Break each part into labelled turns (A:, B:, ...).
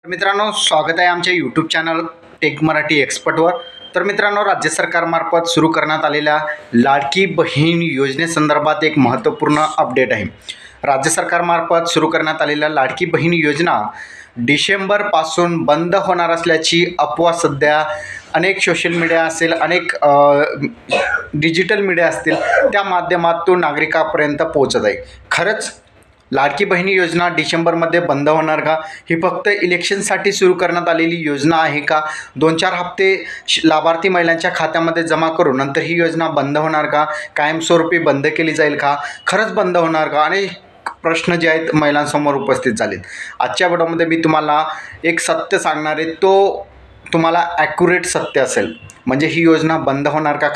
A: मित्रांनो, स्वागत आहे आमच्या यूट्यूब चॅनल टेक मराठी एक्सपर्टवर। तर मित्रांनो, राज्य सरकारमार्फत सुरू करण्यात आलेल्या लाडकी बहीण योजनेसंदर्भात एक महत्त्वपूर्ण अपडेट आहे। राज्य सरकारमार्फत सुरू करण्यात आलेल्या लाडकी बहीण योजना डिसेंबरपासून बंद होणार असल्याची अफवा सध्या अनेक सोशल मीडिया असेल, अनेक डिजिटल मीडिया असतील त्या माध्यमातून नागरिकांपर्यंत पोहोचत आहे। खरंच लाडकी बहीण योजना डिसेंबरमध्ये बंद होणार का? ही फक्त इलेक्शनसाठी सुरू करण्यात आलेली योजना आहे का? 2-4 हप्ते लाभार्थी महिलांच्या खात्यामध्ये जमा करून नंतर ही योजना बंद होणार का? कायमस्वरूपी बंद केली जाईल का? खरंच बंद होणार का? आणि प्रश्न जे आहेत महिलांसमोर उपस्थित झालेत। आजच्या व्हिडिओमध्ये मी तुम्हाला एक सत्य सांगणार आहे, तो तुम्हाला ॲक्युरेट सत्य असेल। म्हणजे ही योजना बंद होणार का?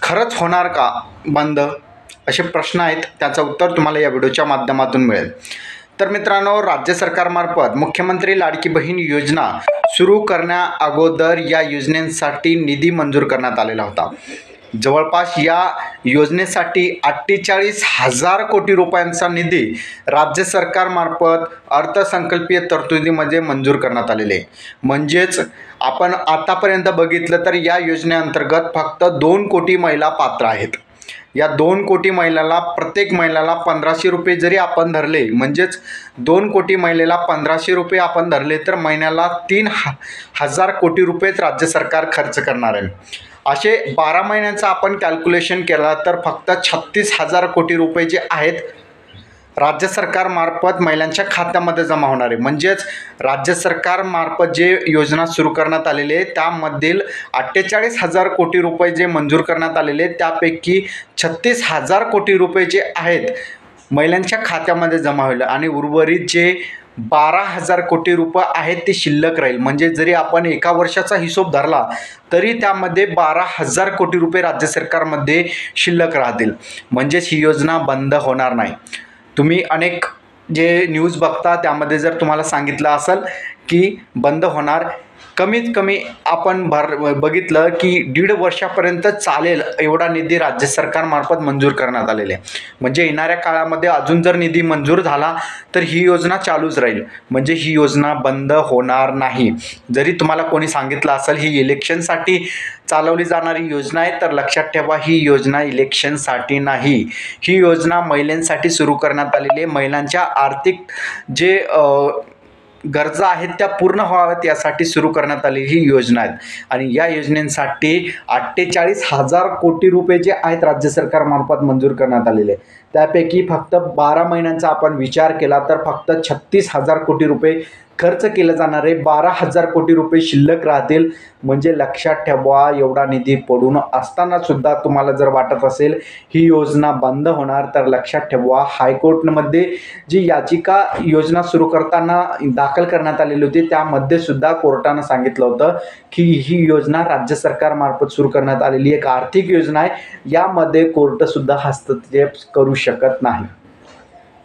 A: खरंच होणार का बंद? असे प्रश्न आहेत, त्याचं उत्तर तुम्हाला या व्हिडिओच्या माध्यमातून मिळेल। तर मित्रांनो, राज्य सरकारमार्फत मुख्यमंत्री लाडकी बहीण योजना सुरू करण्याअगोदर या योजनेसाठी निधी मंजूर करण्यात आलेला होता। जवळपास या योजनेसाठी 48,000 कोटी रुपयांचा निधी राज्य सरकारमार्फत अर्थसंकल्पीय तरतुदीमध्ये मंजूर करण्यात आलेले आहे। म्हणजेच आपण आतापर्यंत बघितलं तर या योजनेअंतर्गत फक्त 2 कोटी महिला पात्र आहेत। या 2 कोटी महिलाला प्रत्येक महिलाला 1500 रुपये जरी आपण धरले, म्हणजेच 2 कोटी महिलेला 1500 रुपये आपण धरले तर महिन्याला 3,000 कोटी रुपयेच राज्य सरकार खर्च करणार आहे। असे 12 महिन्यांचं आपण कॅल्क्युलेशन केला तर फक्त 36,000 कोटी रुपये जे आहेत राज्य सरकारमार्फत महिलांच्या खात्यामध्ये जमा होणार आहे। म्हणजेच राज्य सरकारमार्फत जे योजना सुरू करण्यात आलेली आहे त्यामधील 48,000 कोटी रुपये जे मंजूर करण्यात आलेले त्यापैकी 36,000 कोटी रुपये जे आहेत महिलांच्या खात्यामध्ये जमा होईल आणि उर्वरित जे 12,000 कोटी रुपये आहेत ते शिल्लक राहील। म्हणजे जरी आपण एका वर्षाचा हिशोब धरला तरी त्यामध्ये 12,000 कोटी रुपये राज्य सरकारमध्ये शिल्लक राहतील। म्हणजेच ही योजना बंद होणार नाही। तुम्ही अनेक जे न्यूज बघता त्यामध्ये जर तुम्हाला सांगितलं असेल की बंद होणार, कमीत कमी आपण बघितलं की 1.5 वर्षापर्यंत चालेल एवढा निधी राज्य सरकारमार्फत मंजूर करण्यात आलेला आहे। म्हणजे येणाऱ्या काळामध्ये अजून जर निधी मंजूर झाला तर ही योजना चालूच राहील। म्हणजे ही योजना बंद होणार नाही। जरी तुम्हाला कोणी सांगितलं असेल ही इलेक्शनसाठी चालवली जाणारी योजना आहे, तर लक्षात ठेवा ही योजना इलेक्शनसाठी नाही। ही योजना महिलांसाठी सुरू करण्यात आलेली आहे। महिलांच्या आर्थिक जे गरजा आहेत त्या पूर्ण व्हाव्यात यासाठी सुरू करण्यात आलेली ही योजना आहे। आणि या योजनेसाठी 48,000 कोटी रुपये जे आहेत राज्य सरकारमार्फत मंजूर करण्यात आलेले, त्यापैकी फक्त 12 महिन्यांचा आपण विचार केला तर फक्त 36,000 कोटी रुपये खर्च केले जाणार आहे। 12,000 कोटी रुपये शिल्लक राहतील। म्हणजे लक्षात ठेवा, एवढा निधी पडून असताना सुद्धा तुम्हाला जर वाटत असेल ही योजना बंद होणार तर लक्षात ठेवा, हायकोर्टमध्ये जी याचिका योजना सुरू करताना दाखल करण्यात आलेली होती त्यामध्ये सुद्धा कोर्टानं सांगितलं होतं की ही योजना राज्य सरकारमार्फत सुरू करण्यात आलेली एक आर्थिक योजना आहे, यामध्ये कोर्टसुद्धा हस्तक्षेप करू शकत नाही।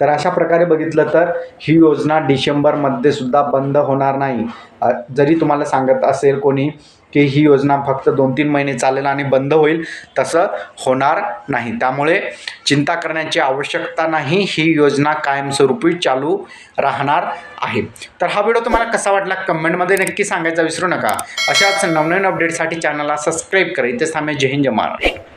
A: तर अशा प्रकारे बघितलं तर ही योजना डिसेंबरमध्ये सुद्धा बंद होणार नाही। जरी तुम्हाला सांगत असेल कोणी की ही योजना फक्त 2-3 महिने चालेल आणि बंद होईल, तसं होणार नाही। त्यामुळे चिंता करण्याची आवश्यकता नाही, ही योजना कायमस्वरूपी चालू राहणार आहे। तर हा व्हिडिओ तुम्हाला कसा वाटला कमेंटमध्ये नक्की सांगायचा विसरू नका। अशाच नवनवीन अपडेटसाठी चॅनलला सबस्क्राईब करा। इथेच थांबे। जय हिंद, जय महाराष्ट्र।